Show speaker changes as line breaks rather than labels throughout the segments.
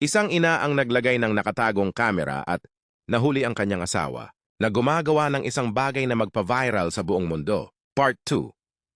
Isang ina ang naglagay ng nakatagong kamera at nahuli ang kanyang asawa na gumagawa ng isang bagay na magpa-viral sa buong mundo. Part 2.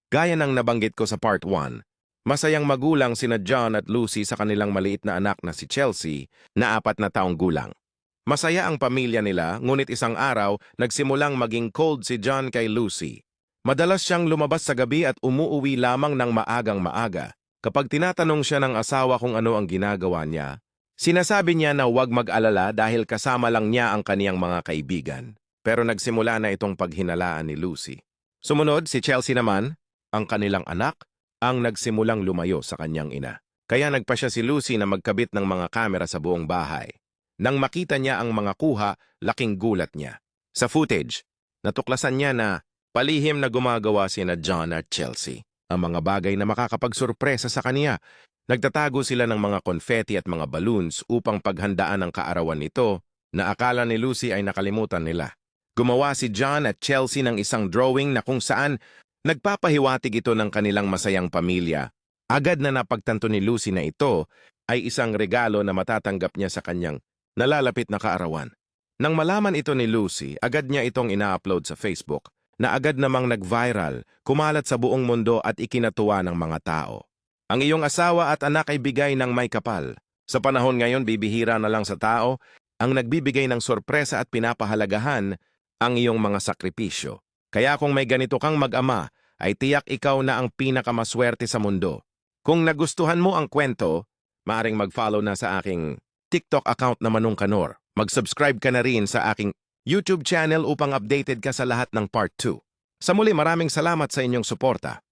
Gaya ng nabanggit ko sa Part 1, masayang magulang sina John at Lucy sa kanilang maliit na anak na si Chelsea na 4 na taong gulang. Masaya ang pamilya nila, ngunit isang araw nagsimulang maging cold si John kay Lucy. Madalas siyang lumabas sa gabi at umuuwi lamang ng maagang maaga. Kapag tinatanong siya ng asawa kung ano ang ginagawa niya, sinasabi niya na huwag mag-alala dahil kasama lang niya ang kaniyang mga kaibigan. Pero nagsimula na itong paghinalaan ni Lucy. Sumunod, si Chelsea naman, ang kanilang anak, ang nagsimulang lumayo sa kanyang ina. Kaya nagpa siya si Lucy na magkabit ng mga kamera sa buong bahay. Nang makita niya ang mga kuha, laking gulat niya. Sa footage, natuklasan niya na palihim na gumagawa sina John at Chelsea. Ang mga bagay na makakapagsurpresa sa kaniya. Nagtatago sila ng mga confetti at mga balloons upang paghandaan ang kaarawan nito na akala ni Lucy ay nakalimutan nila. Gumawa si John at Chelsea ng isang drawing na kung saan nagpapahiwatig ito ng kanilang masayang pamilya. Agad na napagtanto ni Lucy na ito ay isang regalo na matatanggap niya sa kanyang nalalapit na kaarawan. Nang malaman ito ni Lucy, agad niya itong ina-upload sa Facebook na agad namang nag-viral, kumalat sa buong mundo at ikinatuwa ng mga tao. Ang iyong asawa at anak ay bigay ng may kapal. Sa panahon ngayon, bibihira na lang sa tao ang nagbibigay ng sorpresa at pinapahalagahan ang iyong mga sakripisyo. Kaya kung may ganito kang mag-ama, ay tiyak ikaw na ang pinakamaswerte sa mundo. Kung nagustuhan mo ang kwento, maaring mag-follow na sa aking TikTok account na Manong Kanor. Mag-subscribe ka na rin sa aking YouTube channel upang updated ka sa lahat ng Part 2. Sa muli, maraming salamat sa inyong suporta.